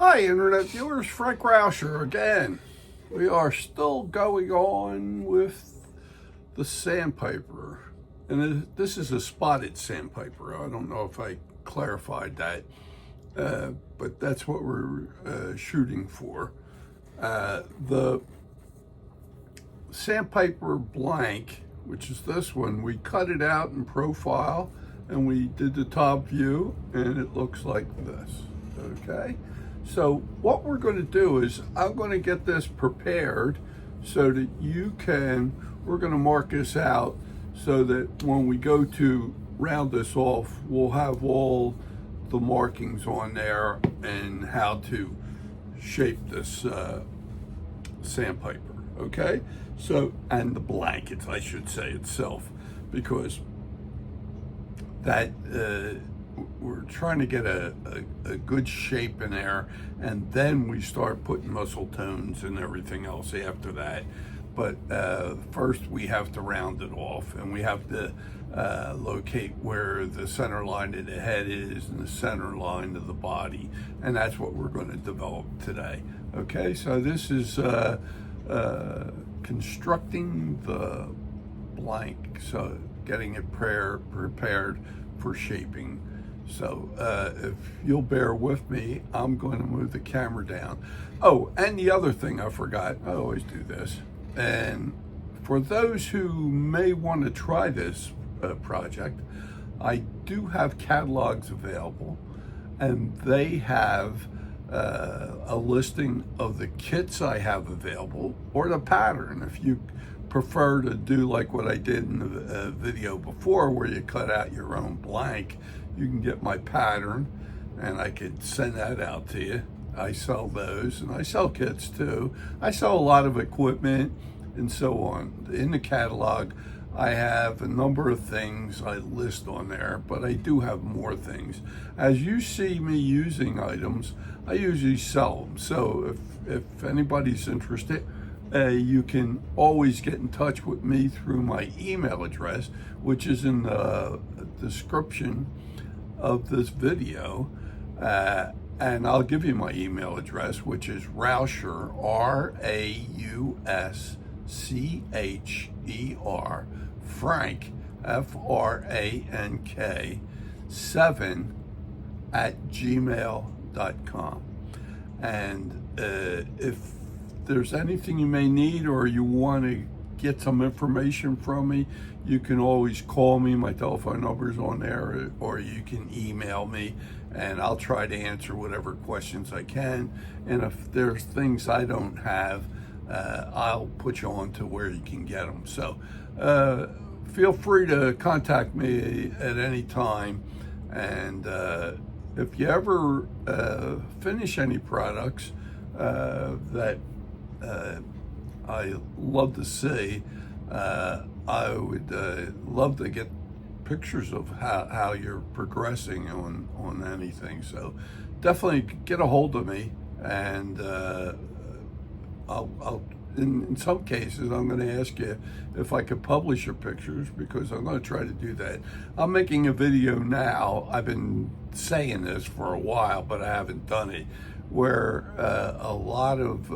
Hi, Internet viewers. Frank Rauscher again. We are still going on with the sandpiper. And this is a spotted sandpiper. I don't know if I clarified that, but that's what we're shooting for. The sandpiper blank, which is this one, we cut it out in profile and we did the top view and it looks like this. Okay, so what we're going to do is I'm going to get this prepared so that we're going to mark this out so that when we go to round this off, we'll have all the markings on there and how to shape this sandpiper. Okay, so, and the blanket, I should say, itself, because that we're trying to get a good shape in there, and then we start putting muscle tones and everything else after that. But first we have to round it off, and we have to locate where the center line of the head is and the center line of the body, and that's what we're going to develop today. Okay, so this is constructing the blank, so getting it prepared for shaping. So if you'll bear with me, I'm going to move the camera down. Oh, and the other thing I forgot, I always do this, and for those who may want to try this project, I do have catalogs available, and they have a listing of the kits I have available or the pattern. If you prefer to do like what I did in the video before, where you cut out your own blank, you can get my pattern and I could send that out to you. I sell those, and I sell kits too. I sell a lot of equipment and so on. In the catalog, I have a number of things I list on there, but I do have more things. As you see me using items, I usually sell them. So if anybody's interested, you can always get in touch with me through my email address, which is in the description of this video. And I'll give you my email address, which is Rauscher, RAUSCHER, Frank, FRANK, 7 @gmail.com. And if there's anything you may need, or you want to get some information from me, you can always call me. My telephone number is on there, or you can email me, and I'll try to answer whatever questions I can. And if there's things I don't have, I'll put you on to where you can get them. So feel free to contact me at any time. And if you ever finish any products that I love to see, I would love to get pictures of how you're progressing on anything. So definitely get a hold of me, and I'll in some cases, I'm going to ask you if I could publish your pictures, because I'm going to try to do that. I'm making a video now. I've been saying this for a while, but I haven't done it, where a lot of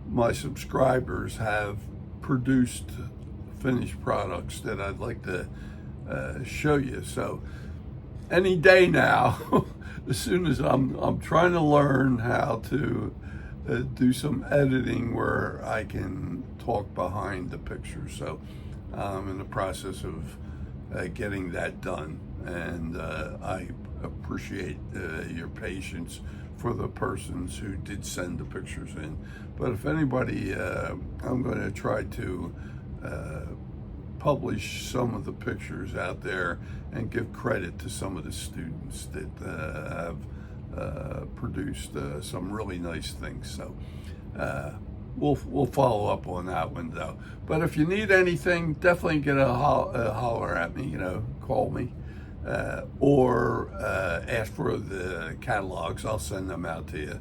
my subscribers have produced finished products that I'd like to show you. So any day now, as soon as I'm trying to learn how to do some editing where I can talk behind the picture. So I'm in the process of getting that done, and I appreciate your patience for the persons who did send the pictures in. But if anybody, I'm going to try to publish some of the pictures out there and give credit to some of the students that have produced some really nice things. So we'll follow up on that one though. But if you need anything, definitely get a holler at me, call me, or ask for the catalogs. I'll send them out to you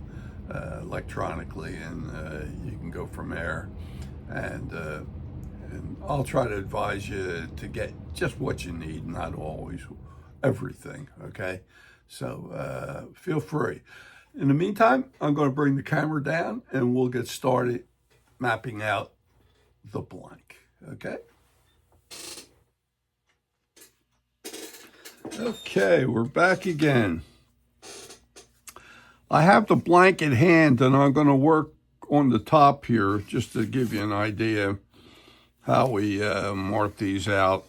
electronically, and you can go from there. And I'll try to advise you to get just what you need, not always everything, okay? So feel free. In the meantime, I'm going to bring the camera down and we'll get started mapping out the blank, okay? Okay, we're back again. I have the blank at hand and I'm going to work on the top here just to give you an idea how we mark these out.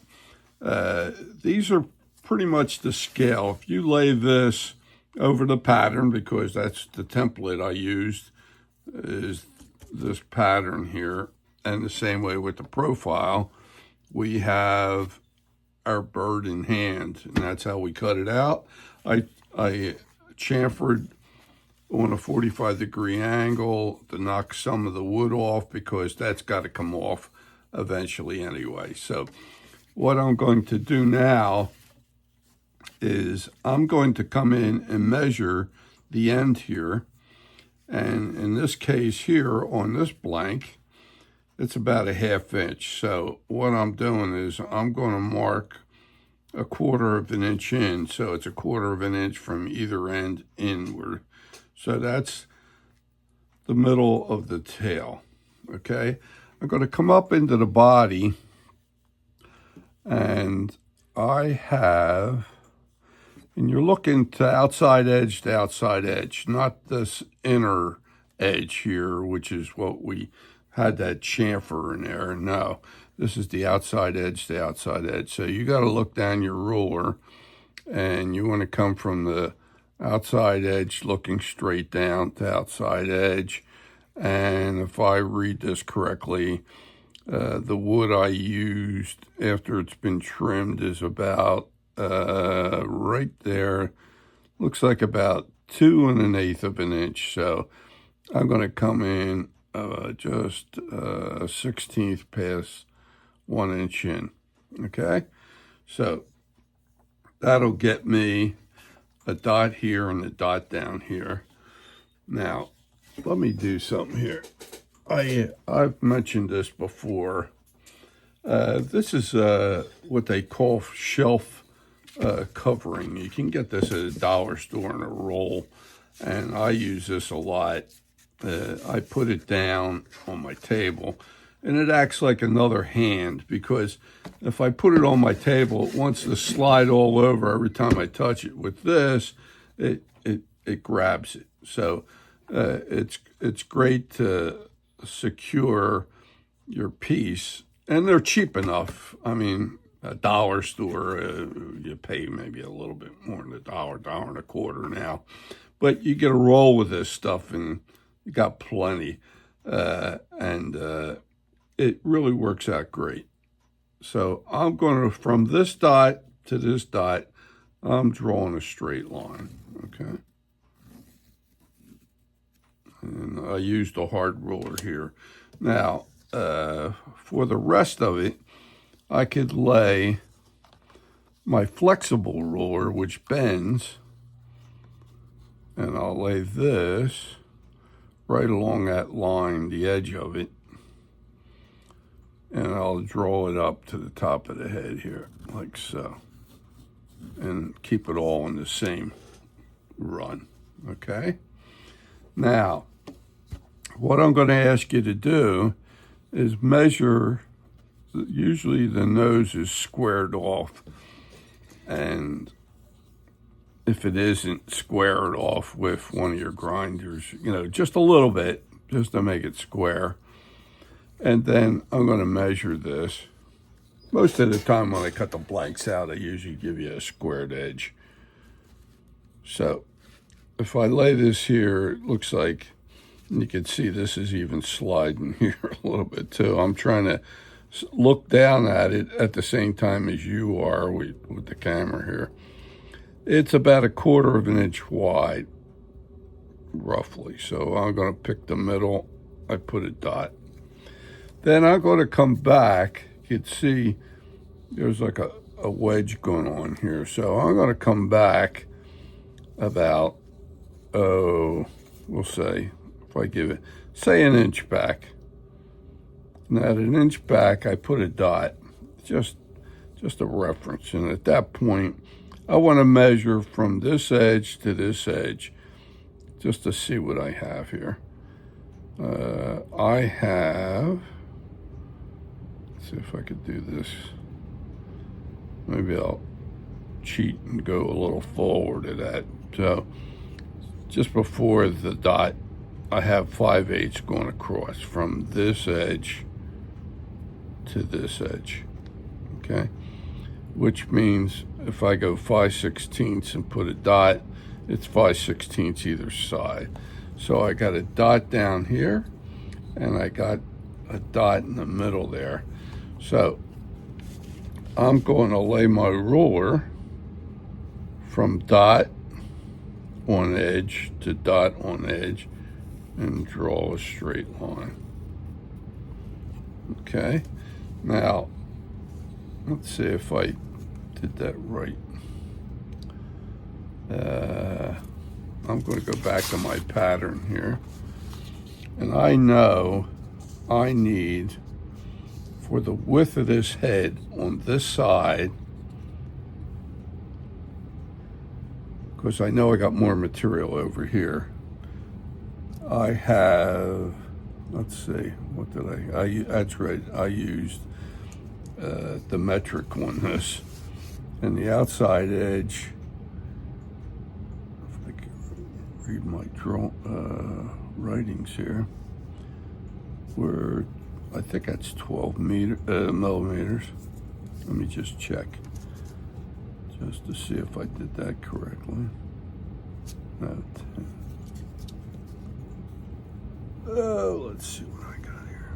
These are pretty much the scale. If you lay this over the pattern, because that's the template I used, is this pattern here, and the same way with the profile, we have our bird in hand, and that's how we cut it out. I chamfered on a 45-degree angle to knock some of the wood off because that's got to come off eventually anyway. So what I'm going to do now is I'm going to come in and measure the end here. And in this case here on this blank, it's about a 1/2 inch. So what I'm doing is I'm going to mark 1/4 of an inch in. So it's 1/4 of an inch from either end inward. So that's the middle of the tail, okay? I'm going to come up into the body, and I have, and you're looking to outside edge, not this inner edge here, which is what we had that chamfer in there. No, this is the outside edge to outside edge. So you got to look down your ruler, and you want to come from the outside edge looking straight down to outside edge. And if I read this correctly, the wood I used after it's been trimmed is about right there. Looks like about 2 1/8 of an inch. So I'm going to come in just 1/16 past 1 inch in. Okay, so that'll get me a dot here and a dot down here. Now, let me do something here. I've mentioned this before. This is what they call shelf covering. You can get this at a dollar store in a roll, and I use this a lot. I put it down on my table, and it acts like another hand, because if I put it on my table, it wants to slide all over every time I touch it. With this, it grabs it. So it's great to secure your piece, and they're cheap enough. I mean, a dollar store, you pay maybe a little bit more than $1.25 now, but you get a roll with this stuff, and you got plenty, and it really works out great. So I'm going to, from this dot to this dot, I'm drawing a straight line, okay? And I used a hard ruler here. Now, for the rest of it, I could lay my flexible ruler, which bends, and I'll lay this right along that line, the edge of it, and I'll draw it up to the top of the head here, like so, and keep it all in the same run, okay? Now, what I'm going to ask you to do is measure. Usually the nose is squared off, and if it isn't squared off with one of your grinders, just a little bit, just to make it square. And then I'm going to measure this. Most of the time when I cut the blanks out, I usually give you a squared edge. So if I lay this here, it looks like, and you can see this is even sliding here a little bit too. I'm trying to look down at it at the same time as you are with the camera here. It's about 1/4 of an inch wide, roughly. So I'm going to pick the middle. I put a dot. Then I'm going to come back. You can see there's like a wedge going on here. So I'm going to come back about, we'll say, if I give it, say, an inch back. Now at an inch back, I put a dot, just a reference. And at that point, I want to measure from this edge to this edge just to see what I have here. I have, let's see if I could do this. Maybe I'll cheat and go a little forward of that. So just before the dot, I have 5/8 going across from this edge to this edge, okay? Which means if I go 5/16 and put a dot, it's 5/16 either side. So I got a dot down here, and I got a dot in the middle there. So I'm going to lay my ruler from dot on edge to dot on edge and draw a straight line. Okay, now let's see if I did that right. I'm going to go back to my pattern here, and I know I need, for the width of this head on this side, because I know I got more material over here. I have, let's see, what did that's right, I used the metric on this. And the outside edge, if I can read my writings here, were, I think that's 12 millimeters. Let me just check, just to see if I did that correctly. No, 10. Oh, let's see what I got here.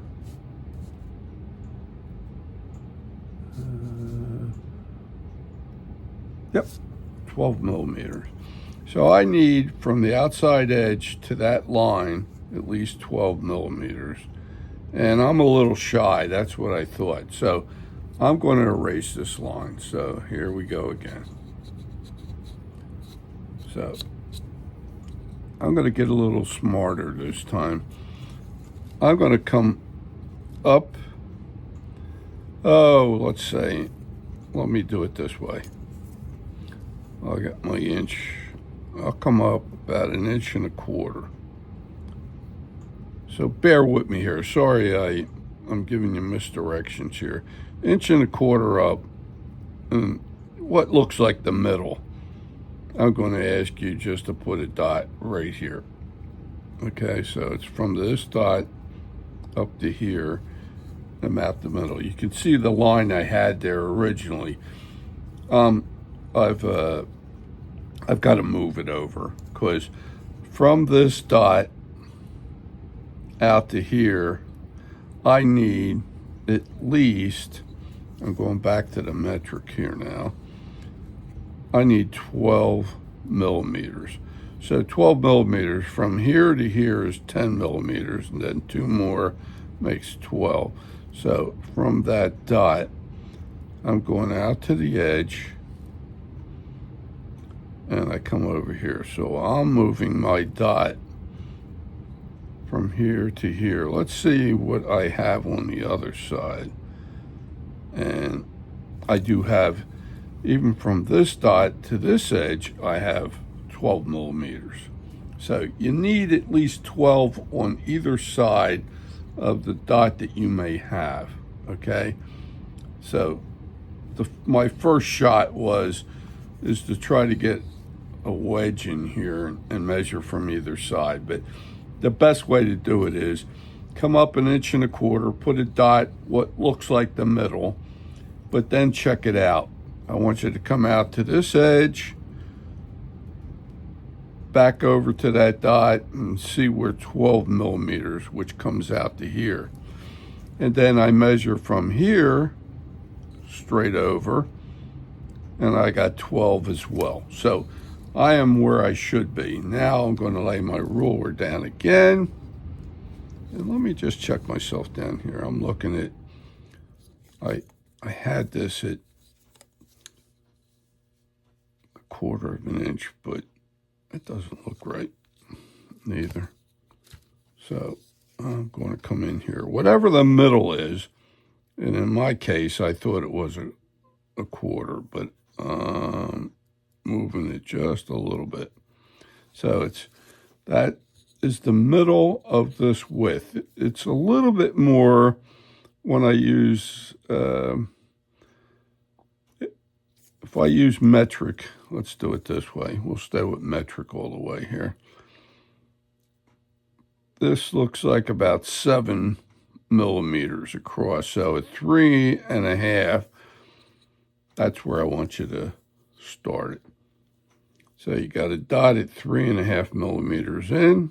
Yep, 12 millimeters. So I need from the outside edge to that line at least 12 millimeters. And I'm a little shy, that's what I thought. So I'm going to erase this line. So here we go again. So I'm going to get a little smarter this time. I'm going to come up, let's say, let me do it this way. I'll get my inch, I'll come up about 1.25 inches. So bear with me here. Sorry, I'm giving you misdirections here. 1.25 inches up, and what looks like the middle. I'm going to ask you just to put a dot right here. Okay, so it's from this dot up to here, and map the middle. You can see the line I had there originally. I've got to move it over, because from this dot out to here, I need at least, I'm going back to the metric here now, I need 12 millimeters. So 12 millimeters from here to here is 10 millimeters, and then 2 more makes 12. So from that dot, I'm going out to the edge, and I come over here. So I'm moving my dot from here to here. Let's see what I have on the other side. And I do have, even from this dot to this edge, I have 12 millimeters. So you need at least 12 on either side of the dot that you may have, okay? So my first shot is to try to get a wedge in here and measure from either side. But the best way to do it is come up 1.25 inches, put a dot what looks like the middle, but then check it out. I want you to come out to this edge, back over to that dot, and see where 12 millimeters, which comes out to here. And then I measure from here straight over, and I got 12 as well. So I am where I should be. Now I'm going to lay my ruler down again. And let me just check myself down here. I'm looking at, I had this at 1/4 inch, but it doesn't look right neither. So I'm going to come in here. Whatever the middle is, and in my case, I thought it was a 1/4, but moving it just a little bit. So it's That is the middle of this width. It's a little bit more when I use, if I use metric, let's do it this way. We'll stay with metric all the way here. This looks like about 7 millimeters across. So at 3.5, that's where I want you to start it. So you got a dot at 3.5 millimeters in.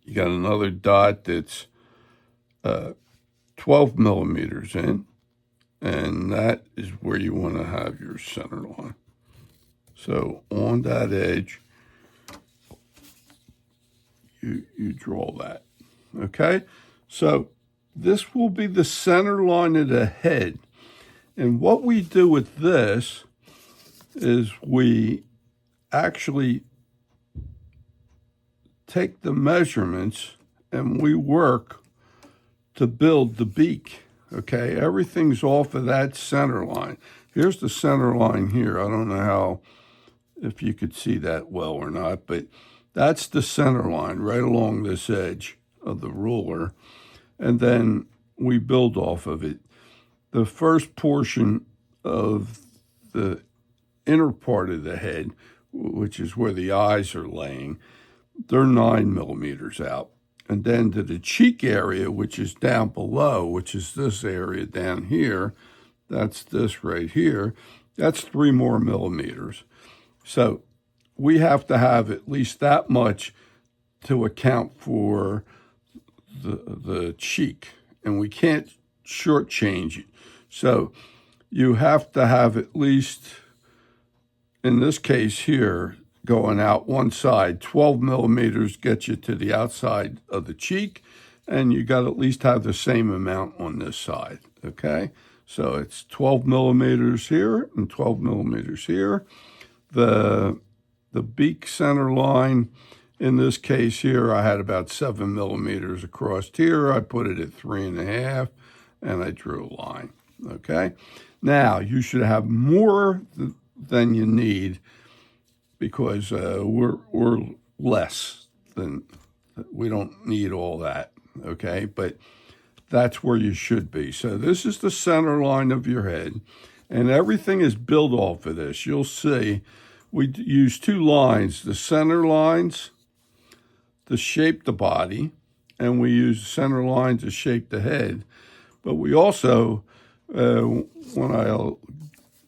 You got another dot that's 12 millimeters in, and that is where you want to have your center line. So on that edge, you draw that, okay? So this will be the center line of the head. And what we do with this is we actually take the measurements and we work to build the beak, okay? Everything's off of that center line. Here's the center line here. I don't know if you could see that well or not, but that's the center line right along this edge of the ruler. And then we build off of it. The first portion of the inner part of the head, which is where the eyes are laying, they're 9 millimeters out. And then to the cheek area, which is down below, which is this area down here, that's this right here, that's 3 more millimeters. So we have to have at least that much to account for the cheek, and we can't shortchange it. So you have to have at least, in this case here, going out one side, 12 millimeters gets you to the outside of the cheek, and you got to at least have the same amount on this side, okay? So it's 12 millimeters here and 12 millimeters here. The beak center line, in this case here, I had about 7 millimeters across here. I put it at 3.5, and I drew a line, okay? Now, you should have more than you need, because we're less than, we don't need all that, okay? But that's where you should be. So this is the center line of your head, and everything is built off of this. You'll see we use 2 lines, the center lines to shape the body, and we use the center line to shape the head. But we also, when I'll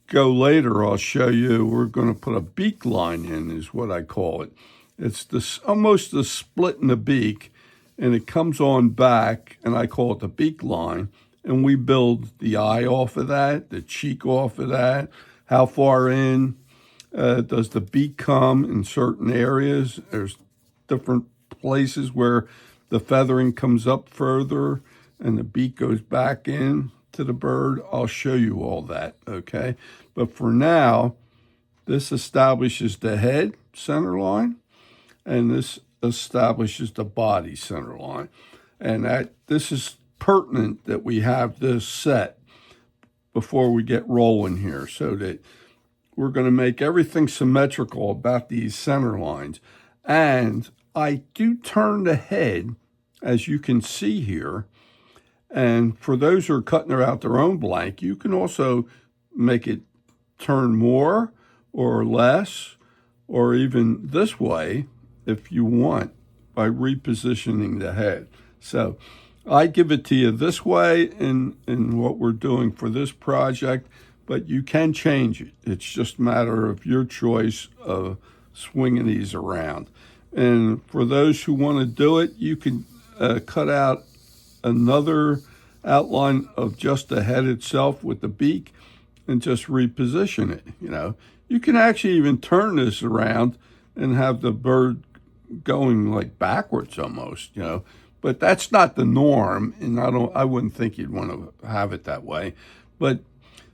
go later, I'll show you, we're going to put a beak line in, is what I call it. It's almost the split in the beak, and it comes on back, and I call it the beak line. And we build the eye off of that, the cheek off of that. How far in does the beak come in certain areas? There's different places where the feathering comes up further and the beak goes back in to the bird. I'll show you all that, okay? But for now, this establishes the head center line, and this establishes the body center line. And this is pertinent that we have this set before we get rolling here, so that we're going to make everything symmetrical about these center lines. And I do turn the head, as you can see here. And for those who are cutting out their own blank, you can also make it turn more or less, or even this way if you want, by repositioning the head. So I give it to you this way in what we're doing for this project, but you can change it. It's just a matter of your choice of swinging these around. And for those who want to do it, you can cut out another outline of just the head itself with the beak and just reposition it. You know, you can actually even turn this around and have the bird going like backwards almost, you know, but that's not the norm, and I wouldn't think you'd want to have it that way. But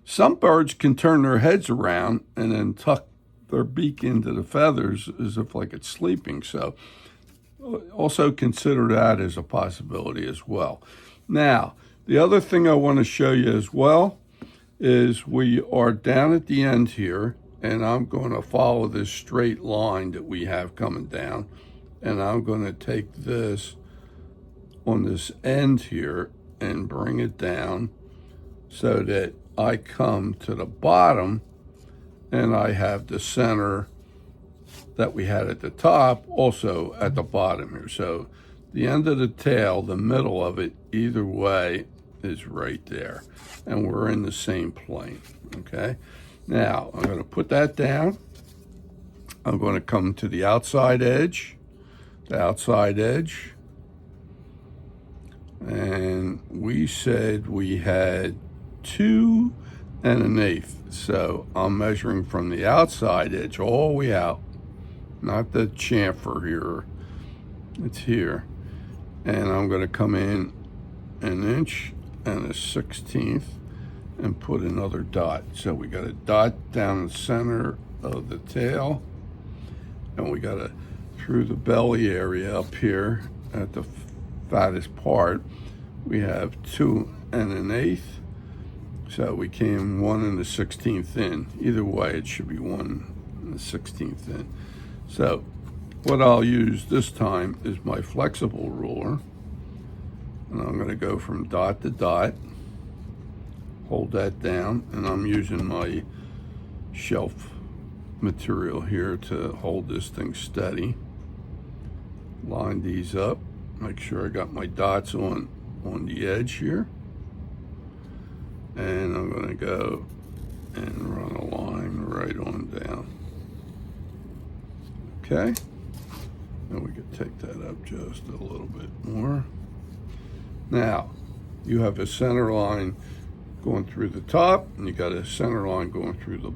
some birds can turn their heads around and then tuck their beak into the feathers as if like it's sleeping. So also consider that as a possibility as well. Now, the other thing I want to show you as well is we are down at the end here, and I'm going to follow this straight line that we have coming down. and I'm going to take this on this end here and bring it down so that I come to the bottom and I have the center that we had at the top also at the bottom here. So the end of the tail, the middle of it, either way is right there. And we're in the same plane, okay? Now, I'm gonna put that down. I'm gonna come to the outside edge, and we said we had 2 1/8. So I'm measuring from the outside edge all the way out, not the chamfer here, it's here. And I'm gonna come in 1 1/16 inches and put another dot. So we got a dot down the center of the tail, and we got a through the belly area up here at the fattest part, we have 2 1/8. So we came 1 1/16 in. Either way, it should be 1 1/16 in. So what I'll use this time is my flexible ruler, and I'm going to go from dot to dot, hold that down, and I'm using my shelf material here to hold this thing steady. Line these up, make sure I got my dots on the edge here, and I'm going to go and run a line right on down. Okay, and we can take that up just a little bit more. Now, you have a center line going through the top, and you got a center line going through the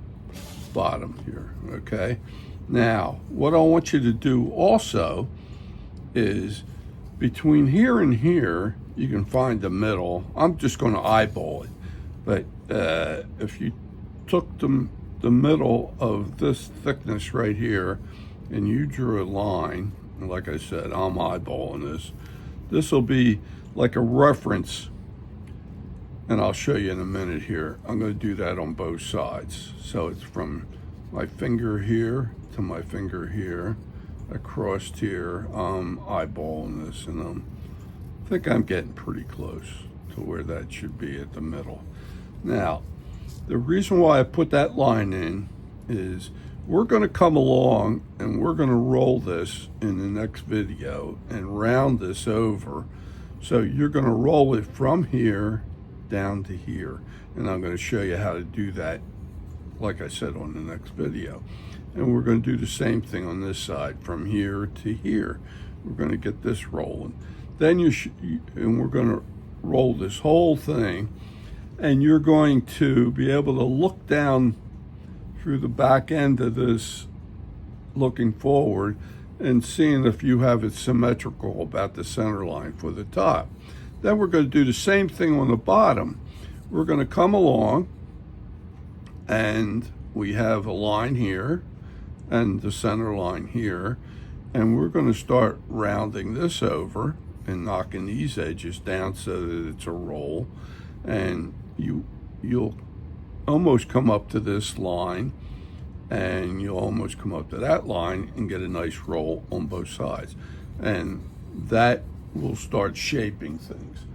bottom here, okay? Now, what I want you to do also is between here and here, you can find the middle. I'm just going to eyeball it, but if you took the middle of this thickness right here and you drew a line, and like I said, I'm eyeballing this. This will be like a reference, and I'll show you in a minute here. I'm going to do that on both sides. So it's from my finger here to my finger here, across here. I'm eyeballing this, and I think I'm getting pretty close to where that should be at the middle. Now, the reason why I put that line in is we're going to come along and we're going to roll this in the next video and round this over. So you're going to roll it from here down to here, and I'm going to show you how to do that, like I said, on the next video. And we're going to do the same thing on this side, from here to here. We're going to get this rolling. Then and we're going to roll this whole thing, and you're going to be able to look down through the back end of this, looking forward, and seeing if you have it symmetrical about the center line for the top. Then we're going to do the same thing on the bottom. We're going to come along, and we have a line here and the center line here, and we're going to start rounding this over and knocking these edges down so that it's a roll, and you'll almost come up to this line, and you'll almost come up to that line and get a nice roll on both sides, and that will start shaping things.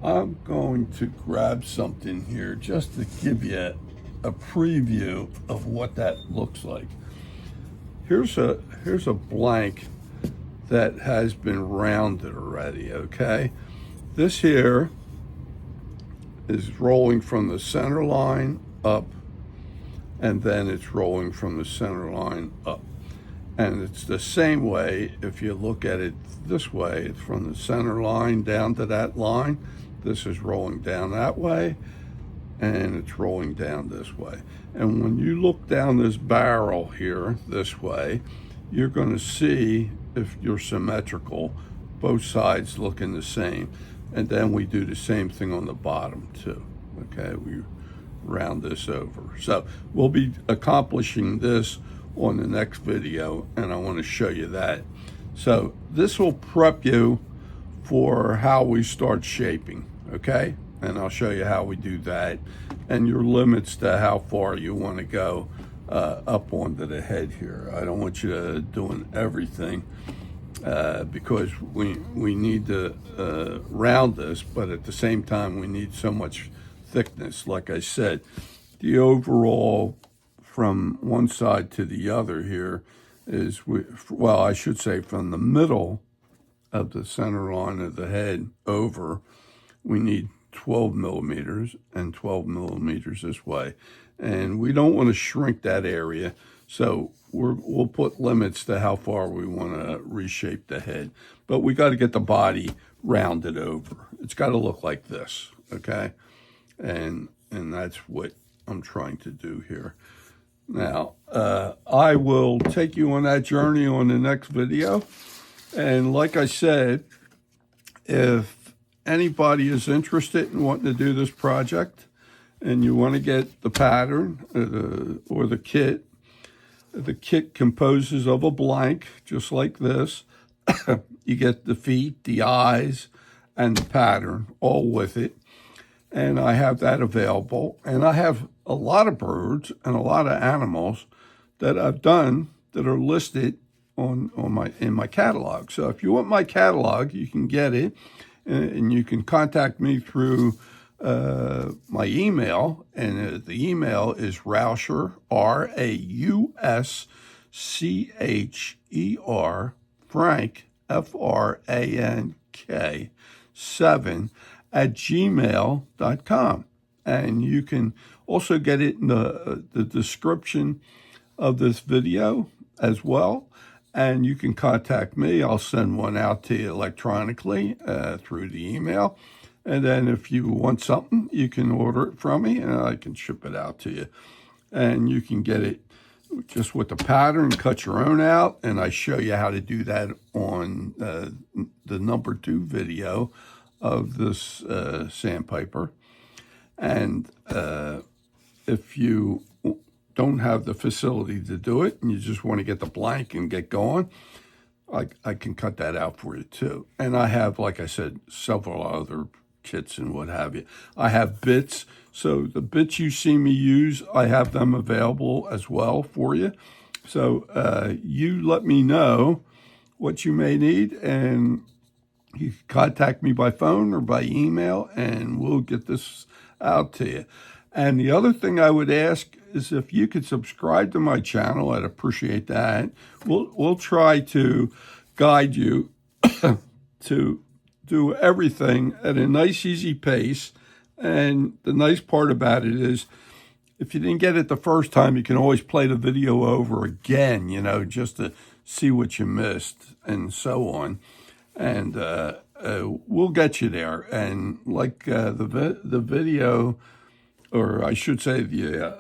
I'm going to grab something here just to give you a preview of what that looks like. Here's a blank that has been rounded already, okay? This here is rolling from the center line up, and then it's rolling from the center line up. And it's the same way if you look at it this way. It's from the center line down to that line. This is rolling down that way, and it's rolling down this way. And when you look down this barrel here this way, you're going to see if you're symmetrical, both sides looking the same. And then we do the same thing on the bottom too. Okay, we round this over. So we'll be accomplishing this on the next video, and I want to show you that. So this will prep you for how we start shaping, okay? And I'll show you how we do that, and your limits to how far you want to go up onto the head here. I don't want you to doing everything because we need to round this, but at the same time we need so much thickness. Like I said, the overall from one side to the other here is, well, I should say from the middle of the center line of the head over, we need 12 millimeters and 12 millimeters this way. And we don't want to shrink that area. So we'll put limits to how far we want to reshape the head. But we got to get the body rounded over. It's got to look like this, okay? And that's what I'm trying to do here. Now, I will take you on that journey on the next video. And like I said, if anybody is interested in wanting to do this project and you want to get the pattern or the kit composes of a blank, just like this. You get the feet, the eyes, and the pattern all with it. And I have that available. And I have a lot of birds and a lot of animals that I've done that are listed in my catalog. So if you want my catalog, you can get it, and you can contact me through my email, and the email is Rauscher, RAUSCHER, Frank, FRANK, 7 @gmail.com. And you can also get it in the description of this video as well. And you can contact me. I'll send one out to you electronically through the email. And then if you want something, you can order it from me and I can ship it out to you. And you can get it just with the pattern, cut your own out. And I show you how to do that on the number 2 video of this sandpiper. And if you don't have the facility to do it and you just want to get the blank and get going, I can cut that out for you too. And I have, like I said, several other kits and what have you. I have bits. So the bits you see me use, I have them available as well for you. So you let me know what you may need, and you can contact me by phone or by email, and we'll get this out to you. And the other thing I would ask is if you could subscribe to my channel. I'd appreciate that. We'll try to guide you to do everything at a nice, easy pace. And the nice part about it is, if you didn't get it the first time, you can always play the video over again, just to see what you missed and so on. And we'll get you there. And like the video, or I should say the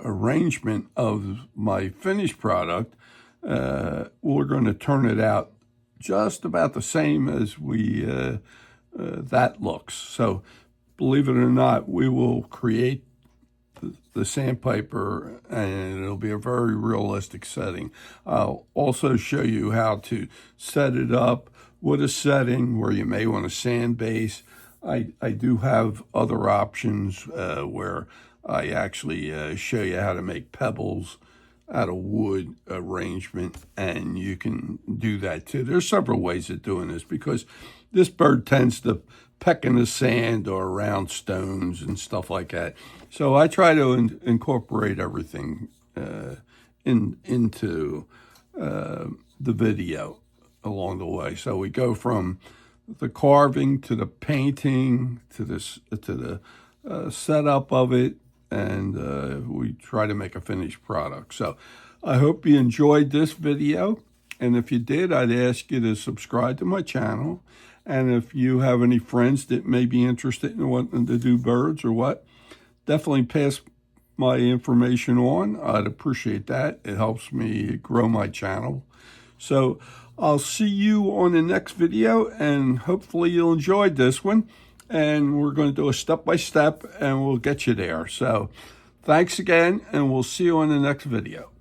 arrangement of my finished product, we're going to turn it out just about the same as that looks. So believe it or not, we will create the sandpiper, and it'll be a very realistic setting. I'll also show you how to set it up with a setting where you may want a sand base. I do have other options where I actually show you how to make pebbles out of wood arrangement, and you can do that too. There's several ways of doing this because this bird tends to peck in the sand or around stones and stuff like that. So I try to incorporate everything into the video along the way. So we go from the carving to the painting to the setup of it, and we try to make a finished product. So I hope you enjoyed this video, and if you did, I'd ask you to subscribe to my channel. And if you have any friends that may be interested in wanting to do birds or what, definitely pass my information on. I'd appreciate that. It helps me grow my channel. So I'll see you on the next video, and hopefully you'll enjoy this one. And we're going to do a step-by-step, and we'll get you there. So thanks again, and we'll see you on the next video.